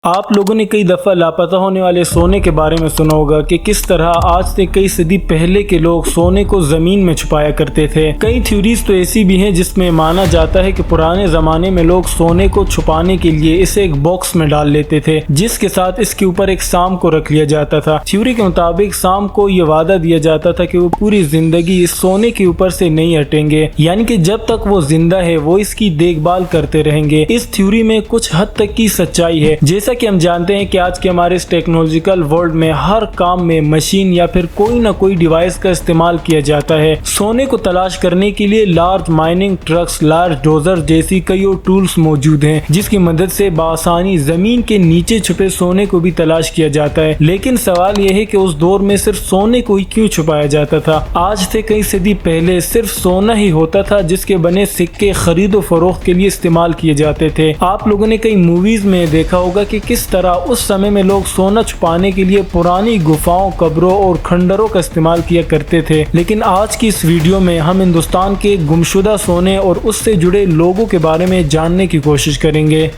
آپ لوگوں نے کئی دفعہ لاپتہ ہونے والے سونے کے بارے میں سنا ہوگا کہ کس طرح آج سے کئی صدی پہلے کے لوگ سونے کو زمین میں چھپایا کرتے تھے۔ کئی تھیوریز تو ایسی بھی ہیں جس میں مانا جاتا ہے کہ پرانے زمانے میں لوگ سونے کو چھپانے کے لیے اسے ایک باکس میں ڈال لیتے تھے جس کے ساتھ اس کے اوپر ایک سام کو رکھ لیا جاتا تھا۔ تھیوری کے مطابق سام کو یہ وعدہ دیا جاتا تھا کہ وہ پوری زندگی اس سونے کے اوپر سے نہیں ہٹیں گے، یعنی کہ جب تک وہ زندہ ہے وہ اس کی دیکھ بھال کرتے رہیں گے۔ اس تھیوری میں کچھ حد تک کی سچائی ہے، جیسا کہ ہم جانتے ہیں کہ آج کے ہمارے اس ٹیکنالوجیکل ورلڈ میں ہر کام میں مشین یا پھر کوئی نہ کوئی ڈیوائس کا استعمال کیا جاتا ہے۔ سونے کو تلاش کرنے کے لیے large mining trucks, large dozer جیسی کئی اور ٹولز موجود ہیں جس کی مدد سے بآسانی زمین کے نیچے چھپے سونے کو بھی تلاش کیا جاتا ہے۔ لیکن سوال یہ ہے کہ اس دور میں صرف سونے کو ہی کیوں چھپایا جاتا تھا؟ آج سے کئی صدی پہلے صرف سونا ہی ہوتا تھا جس کے بنے سکے خرید و فروخت کے لیے استعمال کیے جاتے تھے۔ آپ لوگوں نے کئی موویز میں دیکھا ہوگا کہ کس طرح اس سمے میں لوگ سونا چھپانے کے لیے پرانی گفاؤں، قبروں اور کھنڈروں کا استعمال کیا کرتے تھے۔ لیکن آج کی اس ویڈیو میں ہم ہندوستان کے گمشدہ سونے اور اس سے جڑے لوگوں کے بارے میں جاننے کی کوشش کریں گے۔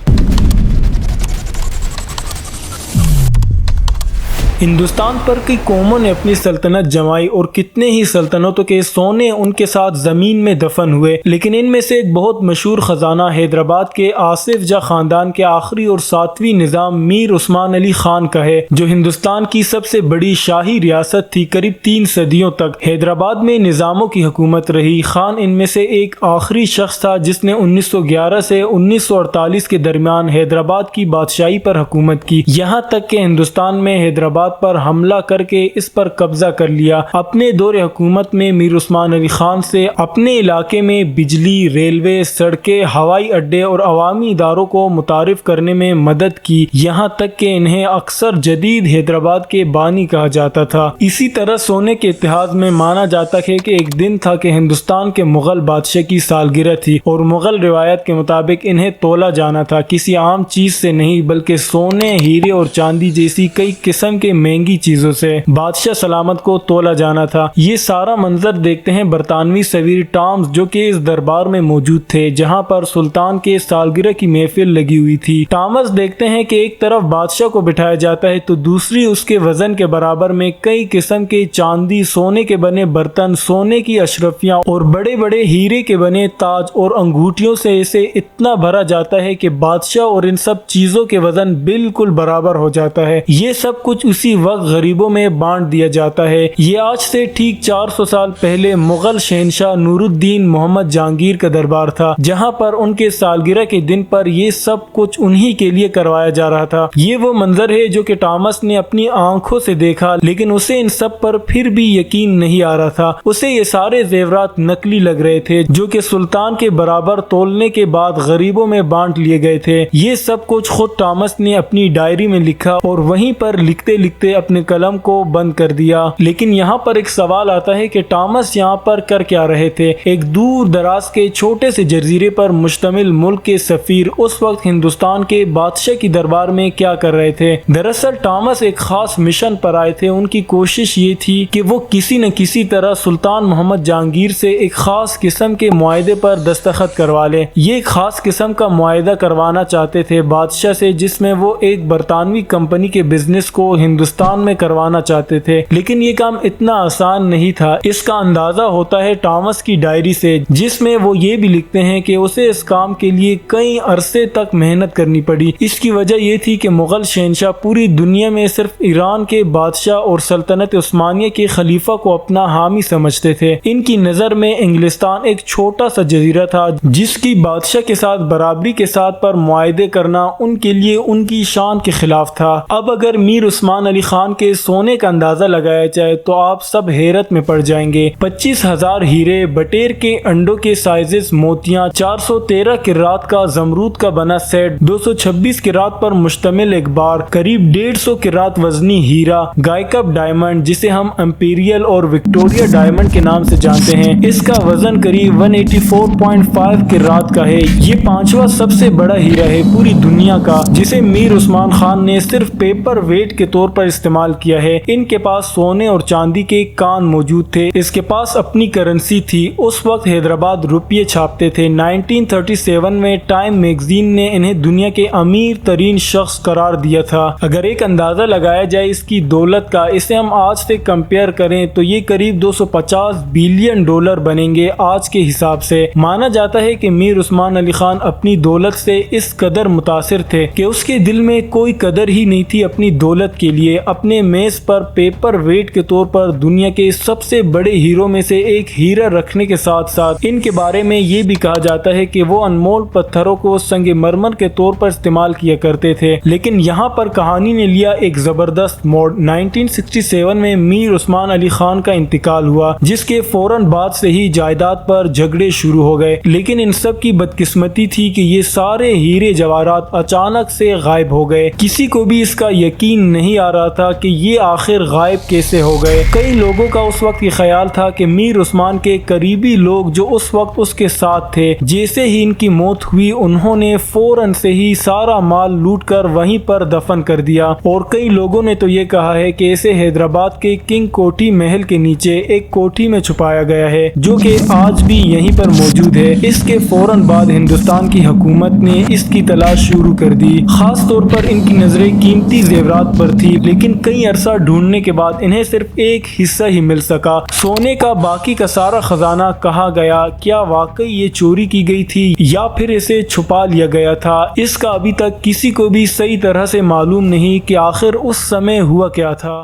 ہندوستان پر کئی قوموں نے اپنی سلطنت جمائی اور کتنے ہی سلطنتوں کے سونے ان کے ساتھ زمین میں دفن ہوئے، لیکن ان میں سے ایک بہت مشہور خزانہ حیدرآباد کے آصف جاہ خاندان کے آخری اور 7ویں نظام میر عثمان علی خان کا ہے، جو ہندوستان کی سب سے بڑی شاہی ریاست تھی۔ قریب 3 صدیوں تک حیدرآباد میں نظاموں کی حکومت رہی۔ خان ان میں سے ایک آخری شخص تھا جس نے 1911 سے 1948 کے درمیان حیدرآباد کی بادشاہی پر حکومت کی، یہاں تک کہ ہندوستان میں حیدرآباد پر حملہ کر کے اس پر قبضہ کر لیا۔ اپنے دور حکومت میں میر عثمان علی خان سے اپنے علاقے میں بجلی، ریلوے، سڑکیں، ہوائی اڈے اور عوامی اداروں کو متعارف کرنے میں مدد کی، یہاں تک کہ انہیں اکثر جدید حیدرآباد کے بانی کہا جاتا تھا۔ اسی طرح سونے کے اتحاد میں مانا جاتا ہے کہ ایک دن تھا کہ ہندوستان کے مغل بادشاہ کی سالگرہ تھی اور مغل روایت کے مطابق انہیں تولا جانا تھا، کسی عام چیز سے نہیں بلکہ سونے، ہیرے اور چاندی جیسی کئی قسم کے مہنگی چیزوں سے بادشاہ سلامت کو تولا جانا تھا۔ یہ سارا منظر دیکھتے ہیں برطانوی سویر ٹامز جو کہ اس دربار میں موجود تھے جہاں پر سلطان کے سالگرہ کی محفل لگی ہوئی تھی۔ ٹامز دیکھتے ہیں کہ ایک طرف بادشاہ کو بٹھایا جاتا ہے تو دوسری اس کے وزن کے برابر میں کئی قسم کے چاندی، سونے کے بنے برتن، سونے کی اشرفیاں اور بڑے بڑے ہیرے کے بنے تاج اور انگوٹھیوں سے اسے اتنا بھرا جاتا ہے کہ بادشاہ اور ان سب چیزوں کے وزن بالکل برابر ہو جاتا ہے۔ یہ سب کچھ اسی وقت غریبوں میں بانٹ دیا جاتا ہے۔ یہ آج سے ٹھیک 400 سال پہلے مغل شہنشاہ نور الدین محمد جہانگیر کا دربار تھا، جہاں پر ان کے سالگرہ کے دن پر یہ سب کچھ انہی کے لیے کروایا جا رہا تھا۔ یہ وہ منظر ہے جو کہ ٹامس نے اپنی آنکھوں سے دیکھا، لیکن اسے ان سب پر پھر بھی یقین نہیں آ رہا تھا۔ اسے یہ سارے زیورات نقلی لگ رہے تھے جو کہ سلطان کے برابر تولنے کے بعد غریبوں میں بانٹ لیے گئے تھے۔ یہ سب کچھ خود ٹامس نے اپنی ڈائری میں لکھا اور وہیں پر لکھتے لکھتے اپنے قلم کو بند کر دیا۔ لیکن یہاں پر ایک سوال آتا ہے کہ ٹامس یہاں پر کر کیا رہے تھے؟ ایک دور دراز کے چھوٹے سے جزیرے پر مشتمل ملک کے سفیر اس وقت ہندوستان کے بادشاہ کی دربار میں کیا کر رہے تھے؟ دراصل ٹامس ایک خاص مشن پر آئے تھے۔ ان کی کوشش یہ تھی کہ وہ کسی نہ کسی طرح سلطان محمد جہانگیر سے ایک خاص قسم کے معاہدے پر دستخط کروا لے۔ یہ ایک خاص قسم کا معاہدہ کروانا چاہتے تھے بادشاہ سے، جس میں وہ ایک برطانوی کمپنی کے بزنس کو ہندوستان میں کروانا چاہتے تھے، لیکن یہ کام اتنا آسان نہیں تھا۔ اس کا اندازہ ہوتا ہے ٹامس کی ڈائری سے، جس میں وہ یہ بھی لکھتے ہیں کہ اسے اس کام کے لیے کئی عرصے تک محنت کرنی پڑی۔ اس کی وجہ یہ تھی کہ مغل شہنشاہ پوری دنیا میں صرف ایران کے بادشاہ اور سلطنت عثمانیہ کے خلیفہ کو اپنا حامی سمجھتے تھے۔ ان کی نظر میں انگلستان ایک چھوٹا سا جزیرہ تھا جس کی بادشاہ کے ساتھ برابری کے ساتھ پر معاہدے کرنا ان کے لیے ان کی شان کے خلاف تھا۔ اب اگر میر عثمان علی خان کے سونے کا اندازہ لگایا جائے تو آپ سب حیرت میں پڑ جائیں گے۔ 25,000 ہیرے، بٹیر کے انڈوں کے سائزز، موتیاں، 413 کرات کا زمرود کا بنا سیٹ، 226 کرات پر مشتمل ایک بار، قریب 150 کرات وزنی ہیرا، گائے کپ ڈائمنڈ جسے ہم امپیریل اور وکٹوریا ڈائمنڈ کے نام سے جانتے ہیں، اس کا وزن قریب 184.5 کرات کا ہے۔ یہ 5واں سب سے بڑا ہیرا ہے پوری دنیا کا، جسے میر عثمان خان نے صرف پیپر ویٹ کے طور پر پر استعمال کیا ہے۔ ان کے پاس سونے اور چاندی کے کان موجود تھے، اس کے پاس اپنی کرنسی تھی۔ اس وقت حیدرآباد روپیے چھاپتے تھے۔ 1937 میں ٹائم میگزین نے انہیں دنیا کے امیر ترین شخص قرار دیا تھا۔ اگر ایک اندازہ لگایا جائے اس کی دولت کا، اسے ہم آج سے کمپیئر کریں تو یہ قریب 250 بلین ڈالر بنیں گے آج کے حساب سے۔ مانا جاتا ہے کہ میر عثمان علی خان اپنی دولت سے اس قدر متاثر تھے کہ اس کے دل میں کوئی قدر ہی نہیں تھی اپنی دولت کے لیے۔ اپنے میز پر پیپر ویٹ کے طور پر دنیا کے سب سے بڑے ہیرو میں سے ایک ہیرا رکھنے کے ساتھ ساتھ ان کے بارے میں یہ بھی کہا جاتا ہے کہ وہ انمول پتھروں کو سنگ مرمر کے طور پر استعمال کیا کرتے تھے۔ لیکن یہاں پر کہانی نے لیا ایک زبردست موڑ۔ 1967 میں میر عثمان علی خان کا انتقال ہوا، جس کے فوراً بعد سے ہی جائیداد پر جھگڑے شروع ہو گئے۔ لیکن ان سب کی بدقسمتی تھی کہ یہ سارے ہیرے جواہرات اچانک سے غائب ہو گئے۔ کسی کو بھی اس کا یقین نہیں آ رہا تھا کہ یہ آخر غائب کیسے ہو گئے۔ کئی لوگوں کا اس وقت یہ خیال تھا کہ میر عثمان کے قریبی لوگ جو اس وقت اس کے ساتھ تھے، جیسے ہی ان کی موت ہوئی انہوں نے فوراً سے ہی سارا مال لوٹ کر وہیں پر دفن کر دیا۔ اور کئی لوگوں نے تو یہ کہا ہے کہ اسے حیدرآباد کے کنگ کوٹھی محل کے نیچے ایک کوٹھی میں چھپایا گیا ہے، جو کہ آج بھی یہیں پر موجود ہے۔ اس کے فوراً بعد ہندوستان کی حکومت نے اس کی تلاش شروع کر دی۔ خاص طور پر ان کی نظریں قیمتی زیورات پر تھی، لیکن کئی عرصہ ڈھونڈنے کے بعد انہیں صرف ایک حصہ ہی مل سکا۔ سونے کا باقی کا سارا خزانہ کہاں گیا؟ کیا واقعی یہ چوری کی گئی تھی یا پھر اسے چھپا لیا گیا تھا؟ اس کا ابھی تک کسی کو بھی صحیح طرح سے معلوم نہیں کہ آخر اس سمے ہوا کیا تھا۔